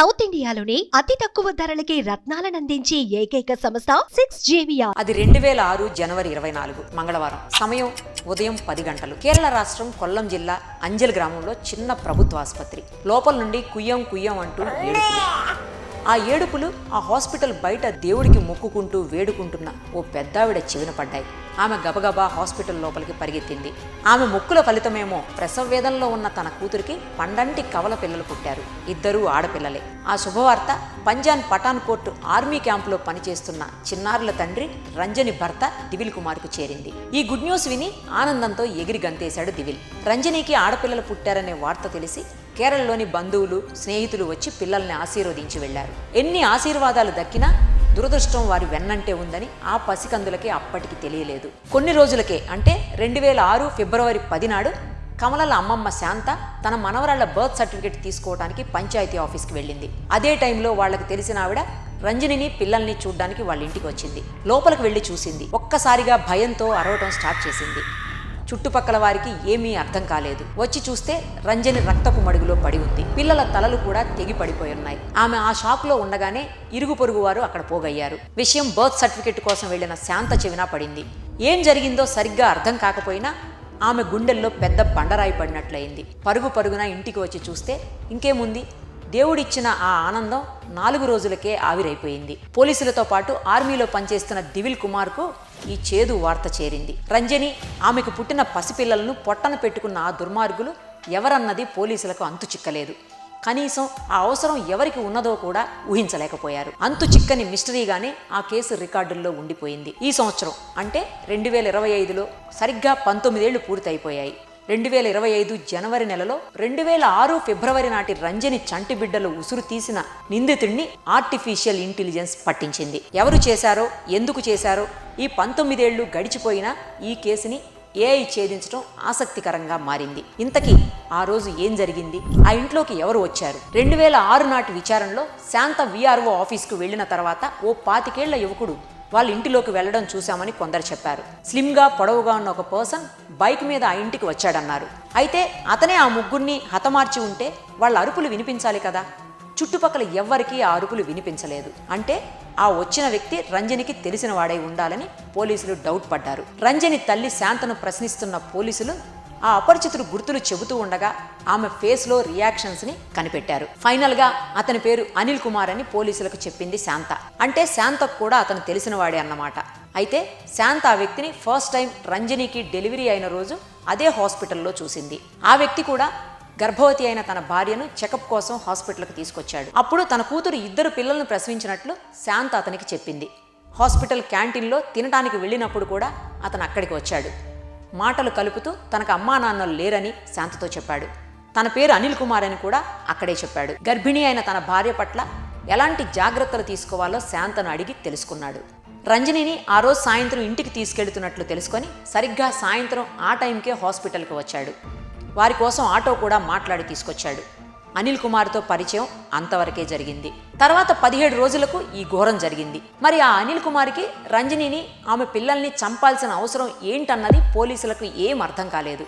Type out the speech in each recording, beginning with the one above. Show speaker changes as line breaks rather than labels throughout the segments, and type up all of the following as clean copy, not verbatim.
South ఇండియాలోని అతి తక్కువ ధరలకి రత్నాలనందించే ఏకైక సంస్థ 6JVR.
అది 2006 జనవరి 24 మంగళవారం. సమయం ఉదయం 10 గంటలు. కేరళ రాష్ట్రం కొల్లం జిల్లా అంజల్ గ్రామంలో చిన్న ప్రభుత్వ ఆసుపత్రి. లోపల నుండి కుయ్యం కుయ్యం అంటూ ఏడుపులు. ఆ ఏడుపులు ఆ హాస్పిటల్ బయట దేవుడికి మొక్కుకుంటూ వేడుకుంటున్న ఓ పెద్దావిడ చెవిన పడ్డాయి. ఆమె గబగబా హాస్పిటల్ లోపలికి పరిగెత్తింది. ఆమె మొక్కుల ఫలితమేమో ప్రసవ వేదనలో ఉన్న తన కూతురికి పండంటి కవల పిల్లలు పుట్టారు. ఇద్దరూ ఆడపిల్లలే. ఆ శుభవార్త పంజాన్ పఠాన్కోట్ ఆర్మీ క్యాంపులో పనిచేస్తున్న చిన్నారుల తండ్రి రంజని భర్త దివిల్ కుమార్కు చేరింది. ఈ గుడ్ న్యూస్ విని ఆనందంతో ఎగిరి గంతేశాడు దివిల్. రంజనికి ఆడపిల్లలు పుట్టారనే వార్త తెలిసి కేరళలోని బంధువులు స్నేహితులు వచ్చి పిల్లల్ని ఆశీర్వదించి వెళ్లారు. ఎన్ని ఆశీర్వాదాలు దక్కినా దురదృష్టం వారి వెన్నంటే ఉందని ఆ పసికందులకి అప్పటికి తెలియలేదు. కొన్ని రోజులకే అంటే 2006 ఫిబ్రవరి 10 నాడు కమలల అమ్మమ్మ శాంత తన మనవరాళ్ల బర్త్ సర్టిఫికేట్ తీసుకోవడానికి పంచాయతీ ఆఫీస్కి వెళ్ళింది. అదే టైంలో వాళ్లకు తెలిసిన ఆవిడ రంజనిని పిల్లల్ని చూడ్డానికి వాళ్ళ ఇంటికి వచ్చింది. లోపలికి వెళ్లి చూసింది. ఒక్కసారిగా భయంతో అరవటం స్టార్ట్ చేసింది. చుట్టుపక్కల వారికి ఏమీ అర్థం కాలేదు. వచ్చి చూస్తే రంజని రక్తపు మడుగులో పడి ఉంది. పిల్లల తలలు కూడా తెగి పడిపోయి ఉన్నాయి. ఆమె ఆ షాక్ లో ఉండగానే ఇరుగు పొరుగు వారు అక్కడ పోగయ్యారు. విషయం బర్త్ సర్టిఫికెట్ కోసం వెళ్లిన శాంత చెవిన పడింది. ఏం జరిగిందో సరిగ్గా అర్థం కాకపోయినా ఆమె గుండెల్లో పెద్ద బండరాయి పడినట్లయింది. పరుగు పరుగున ఇంటికి వచ్చి చూస్తే ఇంకేముంది, దేవుడిచ్చిన ఆ ఆనందం 4 రోజులకే ఆవిరైపోయింది. పోలీసులతో పాటు ఆర్మీలో పనిచేస్తున్న దివిల్ కుమార్కు ఈ చేదు వార్త చేరింది. రంజని ఆమెకు పుట్టిన పసిపిల్లలను పొట్టన పెట్టుకున్న ఆ దుర్మార్గులు ఎవరన్నది పోలీసులకు అంతు చిక్కలేదు. కనీసం ఆ అవసరం ఎవరికి ఉన్నదో కూడా ఊహించలేకపోయారు. అంతు చిక్కని మిస్టరీగానే ఆ కేసు రికార్డుల్లో ఉండిపోయింది. ఈ సంవత్సరం అంటే 2025లో సరిగ్గా 19 ఏళ్లు పూర్తయిపోయాయి. 2025 జనవరి నెలలో 2006 ఫిబ్రవరి నాటి రంజని చంటి బిడ్డలు ఉసురు తీసిన నిందితుడిని ఆర్టిఫిషియల్ ఇంటెలిజెన్స్ పట్టించింది. ఎవరు చేశారో, ఎందుకు చేశారో ఈ 19 ఏళ్లు గడిచిపోయినా ఈ కేసుని ఏఐ ఛేదించడం ఆసక్తికరంగా మారింది. ఇంతకీ ఆ రోజు ఏం జరిగింది? ఆ ఇంట్లోకి ఎవరు వచ్చారు? 2006 నాటి విచారణలో శాంత విఆర్ఓ ఆఫీస్కు వెళ్లిన తర్వాత ఓ 25 ఏళ్ల యువకుడు వాళ్ళ ఇంటిలోకి వెళ్లడం చూశామని కొందరు చెప్పారు. స్లిమ్గా పొడవుగా ఉన్న ఒక పర్సన్ బైక్ మీద ఆ ఇంటికి వచ్చాడన్నారు. అయితే అతనే ఆ ముగ్గురిని హతమార్చి ఉంటే వాళ్ళ అరుపులు వినిపించాలి కదా. చుట్టుపక్కల ఎవ్వరికీ ఆ అరుపులు వినిపించలేదు. అంటే ఆ వచ్చిన వ్యక్తి రంజనికి తెలిసిన వాడై ఉండాలని పోలీసులు డౌట్ పడ్డారు. రంజని తల్లి శాంతను ప్రశ్నిస్తున్న పోలీసులు ఆ అపరిచితుడు గుర్తులు చెబుతూ ఉండగా ఆమె ఫేస్లో రియాక్షన్స్ని కనిపెట్టారు. ఫైనల్గా అతని పేరు అనిల్ కుమార్ అని పోలీసులకు చెప్పింది శాంత. అంటే శాంతకు కూడా అతను తెలిసిన వాడే అన్నమాట. అయితే శాంత ఆ వ్యక్తిని ఫస్ట్ టైం రంజనికి డెలివరీ అయిన రోజు అదే హాస్పిటల్లో చూసింది. ఆ వ్యక్తి కూడా గర్భవతి అయిన తన భార్యను చెకప్ కోసం హాస్పిటల్కి తీసుకొచ్చాడు. అప్పుడు తన కూతురు 2 పిల్లలను ప్రసవించినట్లు శాంత అతనికి చెప్పింది. హాస్పిటల్ క్యాంటీన్లో తినడానికి వెళ్ళినప్పుడు కూడా అతను అక్కడికి వచ్చాడు. మాటలు కలుపుతూ తనకు అమ్మా నాన్నలు లేరని శాంతతో చెప్పాడు. తన పేరు అనిల్ కుమార్ అని కూడా అక్కడే చెప్పాడు. గర్భిణీ అయిన తన భార్య పట్ల ఎలాంటి జాగ్రత్తలు తీసుకోవాలో శాంతను అడిగి తెలుసుకున్నాడు. రంజనిని ఆ రోజు సాయంత్రం ఇంటికి తీసుకెళ్తున్నట్లు తెలుసుకొని సరిగ్గా సాయంత్రం ఆ టైంకే హాస్పిటల్కి వచ్చాడు. వారి కోసం ఆటో కూడా మాట్లాడి తీసుకొచ్చాడు. అనిల్ కుమార్తో పరిచయం అంతవరకే జరిగింది. తర్వాత 17 రోజులకు ఈ ఘోరం జరిగింది. మరి ఆ అనిల్ కుమార్కి రంజనిని ఆమె పిల్లల్ని చంపాల్సిన అవసరం ఏంటన్నది పోలీసులకు ఏం అర్థం కాలేదు.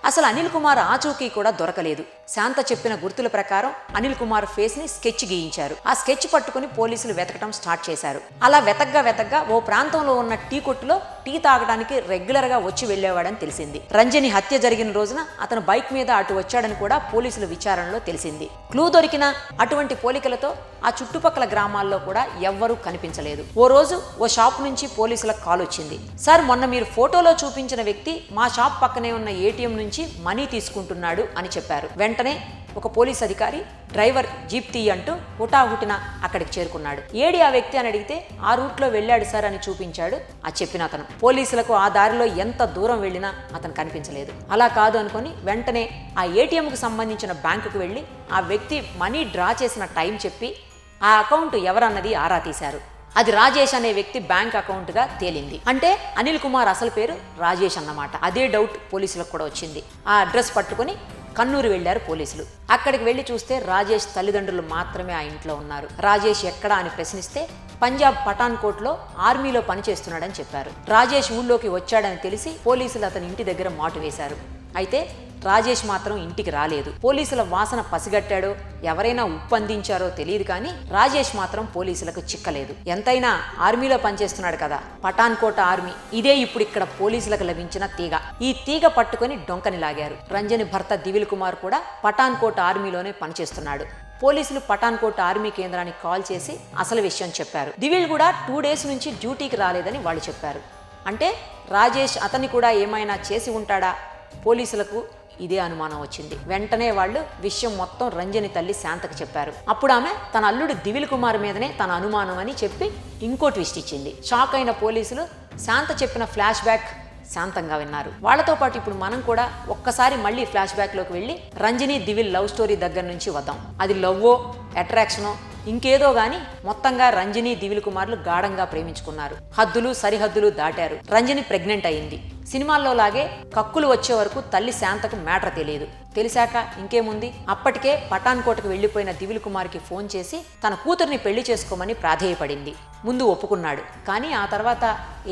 అసలు అనిల్ కుమార్ ఆచూకీ కూడా దొరకలేదు. శాంత చెప్పిన గుర్తుల ప్రకారం అనిల్ కుమార్ ఫేస్ ని స్కెచ్ గీయించారు. ఆ స్కెచ్ పట్టుకుని పోలీసులు వెతకడం స్టార్ట్ చేశారు. అలా వెతగ్గా ఓ ప్రాంతంలో ఉన్న టీ కొట్టులో టీ తాగడానికి రెగ్యులర్ గా వచ్చి వెళ్లేవాడని తెలిసింది. రంజని హత్య జరిగిన రోజున అతను బైక్ మీద అటు వచ్చాడని కూడా పోలీసుల విచారణలో తెలిసింది. క్లూ దొరికిన అటువంటి పోలికలతో ఆ చుట్టుపక్కల గ్రామాల్లో కూడా ఎవ్వరూ కనిపించలేదు. ఓ రోజు ఓ షాప్ నుంచి పోలీసులకు కాల్ వచ్చింది. సార్, మొన్న మీరు ఫోటోలో చూపించిన వ్యక్తి మా షాప్ పక్కనే ఉన్న ఏటీఎం నుంచి మనీ తీసుకుంటున్నాడు అని చెప్పారు. వెంటనే ఒక పోలీస్ అధికారి డ్రైవర్ జీప్ తీ అంటూ హుటాహుటిన అక్కడికి చేరుకున్నాడు. ఏడి ఆ వ్యక్తి అని అడిగితే ఆ రూట్లో వెళ్ళాడు సార్ అని చూపించాడు ఆ చెప్పిన అతను. పోలీసులకు ఆ దారిలో ఎంత దూరం వెళ్ళినా అతను కనిపించలేదు. అలా కాదు అనుకొని వెంటనే ఆ ఏటీఎంకు సంబంధించిన బ్యాంకుకు వెళ్ళి ఆ వ్యక్తి మనీ డ్రా చేసిన టైం చెప్పి ఆ అకౌంట్ ఎవరన్నది ఆరా తీశారు. అది రాజేష్ అనే వ్యక్తి బ్యాంక్ అకౌంట్గా తేలింది. అంటే అనిల్ కుమార్ అసలు పేరు రాజేష్ అన్నమాట. అదే డౌట్ పోలీసులకు కూడా వచ్చింది. ఆ అడ్రస్ పట్టుకుని కన్నూరు వెళ్లారు పోలీసులు. అక్కడికి వెళ్లి చూస్తే రాజేష్ తల్లిదండ్రులు మాత్రమే ఆ ఇంట్లో ఉన్నారు. రాజేష్ ఎక్కడా అని ప్రశ్నిస్తే పంజాబ్ పఠాన్కోట్లో ఆర్మీలో పనిచేస్తున్నాడని చెప్పారు. రాజేష్ ఊళ్ళోకి వచ్చాడని తెలిసి పోలీసులు అతని ఇంటి దగ్గర మాటు వేశారు. అయితే రాజేష్ మాత్రం ఇంటికి రాలేదు. పోలీసుల వాసన పసిగట్టాడో ఎవరైనా ఉప్పు అందించారో తెలియదు కానీ రాజేష్ మాత్రం పోలీసులకు చిక్కలేదు. ఎంతైనా ఆర్మీలో పనిచేస్తున్నాడు కదా, పఠాన్కోట్ ఆర్మీ. ఇదే ఇప్పుడు ఇక్కడ పోలీసులకు లభించిన తీగ. ఈ తీగ పట్టుకొని డొంకని లాగారు. రంజని భర్త దివిల్ కుమార్ కూడా పఠాన్కోట్ ఆర్మీలోనే పనిచేస్తున్నాడు. పోలీసులు పఠాన్కోట్ ఆర్మీ కేంద్రానికి కాల్ చేసి అసలు విషయం చెప్పారు. దివిల్ కూడా 2 డేస్ నుంచి డ్యూటీకి రాలేదని వాళ్ళు చెప్పారు. అంటే రాజేష్ అతన్ని కూడా ఏమైనా చేసి ఉంటాడా? పోలీసులకు ఇదే అనుమానం వచ్చింది. వెంటనే వాళ్ళు విషయం మొత్తం రంజని తల్లి శాంతకు చెప్పారు. అప్పుడు ఆమె తన అల్లుడు దివిల్ కుమార్ మీదనే తన అనుమానం అని చెప్పి ఇంకో ట్విస్ట్ ఇచ్చింది. షాక్ అయిన పోలీసులు శాంత చెప్పిన ఫ్లాష్ బ్యాక్ శాంతంగా విన్నారు. వాళ్లతో పాటు ఇప్పుడు మనం కూడా ఒక్కసారి మళ్ళీ ఫ్లాష్ బ్యాక్ లోకి వెళ్ళి రంజని దివిల్ లవ్ స్టోరీ దగ్గర నుంచి వద్దాం. అది లవ్వో అట్రాక్షనో ఇంకేదో గాని మొత్తంగా రంజని దివిల్ కుమార్లు గాఢంగా ప్రేమించుకున్నారు. హద్దులు సరిహద్దులు దాటారు. రంజని ప్రెగ్నెంట్ అయింది. సినిమాల్లో లాగే కక్కులు వచ్చే వరకు తల్లి శాంతకు మ్యాటర్ తెలియదు. తెలిసాక ఇంకేముంది, అప్పటికే పఠాన్కోట్కు వెళ్లిపోయిన దివిల్ కుమార్కి ఫోన్ చేసి తన కూతుర్ని పెళ్లి చేసుకోమని ప్రాధేయపడింది. ముందు ఒప్పుకున్నాడు, కానీ ఆ తర్వాత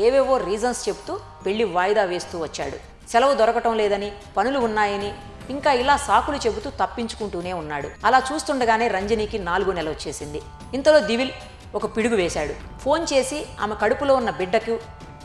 ఏవేవో రీజన్స్ చెప్తూ పెళ్లి వాయిదా వేస్తూ వచ్చాడు. సెలవు దొరకటం లేదని, పనులు ఉన్నాయని, ఇంకా ఇలా సాకులు చెబుతూ తప్పించుకుంటూనే ఉన్నాడు. అలా చూస్తుండగానే రంజనికి 4 నెలలు వచ్చేసింది. ఇంతలో దివిల్ ఒక పిడుగు వేశాడు. ఫోన్ చేసి ఆమె కడుపులో ఉన్న బిడ్డకు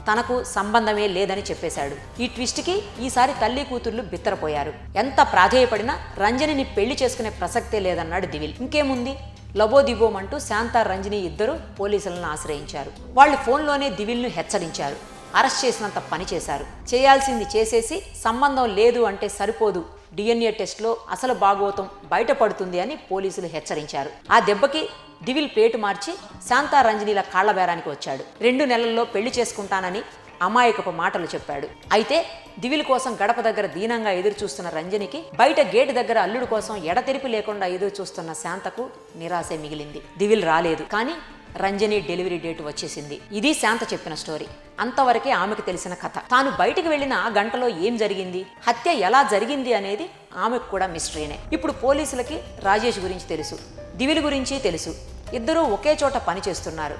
తనకు సంబంధమే లేదని చెప్పేశాడు. ఈ ట్విస్ట్కి ఈసారి తల్లి కూతుర్లు బిత్తరపోయారు. ఎంత ప్రాధేయపడినా రంజనిని పెళ్లి చేసుకునే ప్రసక్తే లేదన్నాడు దివిల్. ఇంకేముంది, లబోదిబోమంటూ శాంత రంజని ఇద్దరు పోలీసులను ఆశ్రయించారు. వాళ్ళు ఫోన్లోనే దివిల్ను హెచ్చరించారు. అరెస్ట్ చేసినంత పని చేశారు. చేయాల్సింది చేసేసి సంబంధం లేదు అంటే సరిపోదు, DNA టెస్ట్లో అసలు భాగోతం బయటపడుతుంది అని పోలీసులు హెచ్చరించారు. ఆ దెబ్బకి దివిల్ పేటు మార్చి శాంతా రంజనీల కాళ్లబేరానికి వచ్చాడు. 2 నెలల్లో పెళ్లి చేసుకుంటానని అమాయకపు మాటలు చెప్పాడు. అయితే దివిల్ కోసం గడప దగ్గర దీనంగా ఎదురు చూస్తున్న రంజనికి బయట గేటు దగ్గర అల్లుడు కోసం ఎడతెరిపి లేకుండా ఎదురు చూస్తున్న శాంతకు నిరాశే మిగిలింది. దివిల్ రాలేదు, కానీ రంజని డెలివరీ డేట్ వచ్చేసింది. ఇది శాంత చెప్పిన స్టోరీ. అంతవరకే ఆమెకు తెలిసిన కథ. తాను బయటికి వెళ్లిన ఆ గంటలో ఏం జరిగింది, హత్య ఎలా జరిగింది అనేది ఆమెకు కూడా మిస్టరీనే. ఇప్పుడు పోలీసులకి రాజేష్ గురించి తెలుసు, దివిల్ గురించి తెలుసు. ఇద్దరూ ఒకే చోట పని చేస్తున్నారు.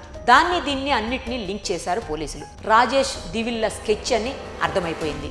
దీన్ని అన్నిటినీ లింక్ చేశారు పోలీసులు. రాజేష్ దివిల్ల స్కెచ్ అని అర్థమైపోయింది.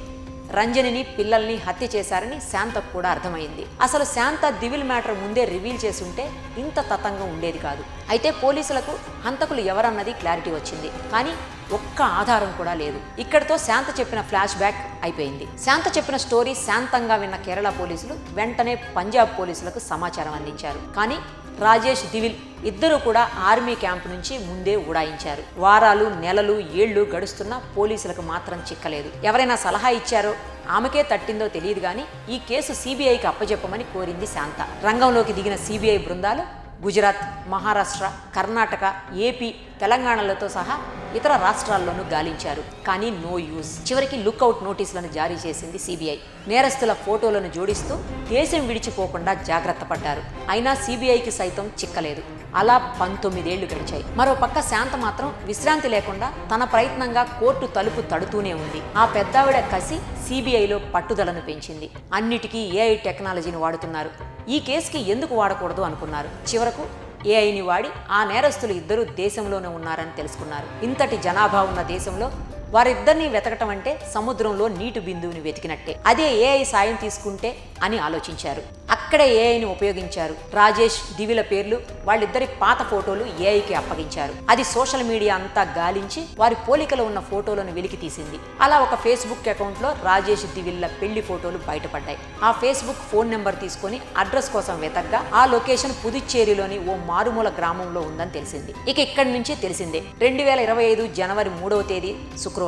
రంజనిని పిల్లల్ని హత్య చేశారని శాంతకు కూడా అర్థమైంది. అసలు శాంత దివిల్ మ్యాటర్ ముందే రివీల్ చేసుంటే ఇంత తతంగం ఉండేది కాదు. అయితే పోలీసులకు హంతకులు ఎవరన్నది క్లారిటీ వచ్చింది, కానీ ఒక్క ఆధారం కూడా లేదు. ఇక్కడితో శాంత చెప్పిన ఫ్లాష్ బ్యాక్ అయిపోయింది. శాంత చెప్పిన స్టోరీ శాంతంగా విన్న కేరళ పోలీసులు వెంటనే పంజాబ్ పోలీసులకు సమాచారం అందించారు. కానీ రాజేష్ దివిల్ ఇద్దరు కూడా ఆర్మీ క్యాంప్ నుంచి ముందే ఉడాయించారు. వారాలు నెలలు ఏళ్లు గడుస్తున్నా పోలీసులకు మాత్రం చిక్కలేదు. ఎవరైనా సలహా ఇచ్చారో ఆమెకే తట్టిందో తెలియదు కానీ ఈ కేసు CBIకి అప్పచెప్పమని కోరింది శాంత. రంగంలోకి దిగిన CBI బృందాలు గుజరాత్, మహారాష్ట్ర, కర్ణాటక, ఏపీ, తెలంగాణలతో సహా ఇతర రాష్ట్రాల్లోనూ గాలించారు. కానీ నో యూజ్. చివరికి లుక్అవుట్ నోటీసులను జారీ చేసింది CBI. నేరస్తుల ఫోటోలను జోడిస్తూ దేశం విడిచిపోకుండా జాగ్రత్త పడ్డారు. అయినా CBIకి సైతం చిక్కలేదు. అలా 19 ఏళ్లు గడిచాయి. మరో పక్క శాంత మాత్రం విశ్రాంతి లేకుండా తన ప్రయత్నంగా కోర్టు తలుపు తడుతూనే ఉంది. ఆ పెద్దావిడ కసి CBIలో పట్టుదలను పెంచింది. అన్నిటికీ AI టెక్నాలజీని వాడుతున్నారు. ఈ కేసుకి ఎందుకు వాడకూడదు అనుకున్నారు. చివరకు AIని వాడి ఆ నేరస్తులు ఇద్దరు దేశంలోనే ఉన్నారని తెలుసుకున్నారు. ఇంతటి జనాభా ఉన్న దేశంలో వారిద్దరిని వెతకటం అంటే సముద్రంలో నీటి బిందువుని వెతికినట్టే. అదే AI సాయం తీసుకుంటే అని ఆలోచించారు. అక్కడే AIని ఉపయోగించారు. రాజేష్, దివిల పేర్లు, వాళ్ళిద్దరి పాత ఫోటోలు AIకి అప్పగించారు. అది సోషల్ మీడియా అంతా గాలించి వారి పోలికలో ఉన్న ఫోటోలను వెలికి తీసింది. అలా ఒక ఫేస్బుక్ అకౌంట్లో రాజేష్, దివిల్ల పెళ్లి ఫోటోలు బయటపడ్డాయి. ఆ ఫేస్బుక్ ఫోన్ నెంబర్ తీసుకుని అడ్రస్ కోసం వెతగ్గా ఆ లొకేషన్ పుదుచ్చేరిలోని ఓ మారుమూల గ్రామంలో ఉందని తెలిసింది. ఇక ఇక్కడి నుంచి తెలిసిందే. 2025 జనవరి 3వ తేదీ శుక్రవారం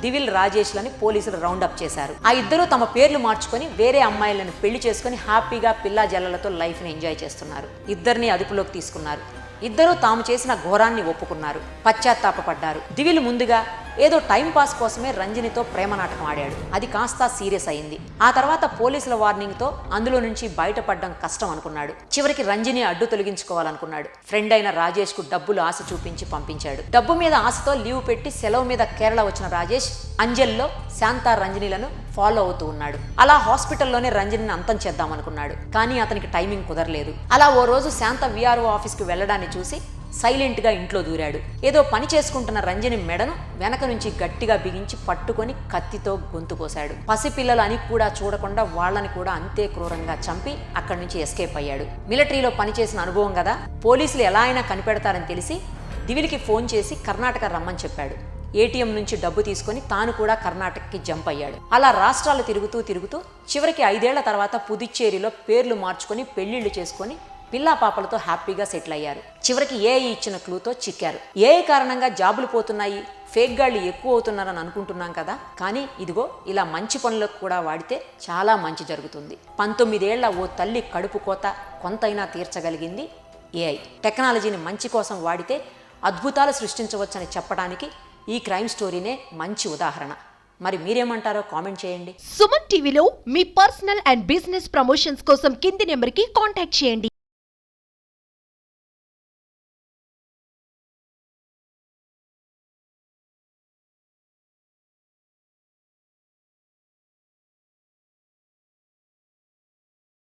దివిల్ రాజేష్లని పోలీసులు రౌండప్ చేశారు. ఆ ఇద్దరూ తమ పేర్లు మార్చుకొని వేరే అమ్మాయిలను పెళ్లి చేసుకుని హ్యాపీగా పిల్లా జల్లలతో లైఫ్ని ఎంజాయ్ చేస్తున్నారు. ఇద్దరిని అదుపులోకి తీసుకున్నారు. ఇద్దరూ తాము చేసిన ఘోరాన్ని ఒప్పుకున్నారు, పశ్చాత్తాపపడ్డారు. దివిల్ ముందుగా ఏదో టైం పాస్ కోసమే రంజనితో ప్రేమ నాటకం ఆడాడు. అది కాస్త సీరియస్ అయింది. ఆ తర్వాత పోలీసుల వార్నింగ్తో అందులో నుంచి బయటపడడం కష్టం అనుకున్నాడు. చివరికి రంజని అడ్డు తొలగించుకోవాలనుకున్నాడు. ఫ్రెండ్ అయిన రాజేష్కు డబ్బులు ఆశ చూపించి పంపించాడు. డబ్బు మీద ఆశతో లీవ్ పెట్టి సెలవు మీద కేరళ వచ్చిన రాజేష్ అంజల్లో శాంతా రంజనిలను ఫాలో అవుతూ ఉన్నాడు. అలా హాస్పిటల్లోనే రంజనిని అంతం చేద్దామనుకున్నాడు. కానీ అతనికి టైమింగ్ కుదరలేదు. అలా ఓ రోజు శాంత VRO ఆఫీస్కి వెళ్లడాన్ని చూసి సైలెంట్గా ఇంట్లో దూరాడు. ఏదో పని చేసుకుంటున్న రంజని మెడను వెనక నుంచి గట్టిగా బిగించి పట్టుకొని కత్తితో గొంతు కోశాడు. పసిపిల్లలు అని కూడా చూడకుండా వాళ్ళని కూడా అంతే క్రూరంగా చంపి అక్కడి నుంచి ఎస్కేప్ అయ్యాడు. మిలిటరీలో పనిచేసిన అనుభవం కదా, పోలీసులు ఎలా అయినా కనిపెడతారని తెలిసి దివిలికి ఫోన్ చేసి కర్ణాటక రమ్మని చెప్పాడు. ఏటీఎం నుంచి డబ్బు తీసుకొని తాను కూడా కర్ణాటకకి జంప్ అయ్యాడు. అలా రాష్ట్రాలు తిరుగుతూ చివరికి 5 ఏళ్ల తర్వాత పుదుచ్చేరిలో పేర్లు మార్చుకొని పెళ్లిళ్లు చేసుకొని పిల్లా పాపలతో హ్యాపీగా సెటిల్ అయ్యారు. చివరికి ఏఐ ఇచ్చిన క్లూతో చిక్కారు. ఏఐ కారణంగా జాబులు పోతున్నాయి, ఫేక్ గాళ్ళు ఎక్కువ అవుతున్నారని అనుకుంటున్నాం కదా, కానీ ఇదిగో ఇలా మంచి పనులకు కూడా వాడితే చాలా మంచి జరుగుతుంది. 19 ఏళ్ల ఓ తల్లి కడుపు కోత కొంతైనా తీర్చగలిగింది ఏఐ. టెక్నాలజీని మంచి కోసం వాడితే అద్భుతాలు సృష్టించవచ్చని చెప్పడానికి ఈ క్రైమ్ స్టోరీనే మంచి ఉదాహరణ. మరి మీరేమంటారో కామెంట్ చేయండి.
సుమన్ టీవీలో మీ పర్సనల్ అండ్ బిజినెస్ ప్రమోషన్స్ కోసం కింది నెంబర్కి కాంటాక్ట్ చేయండి.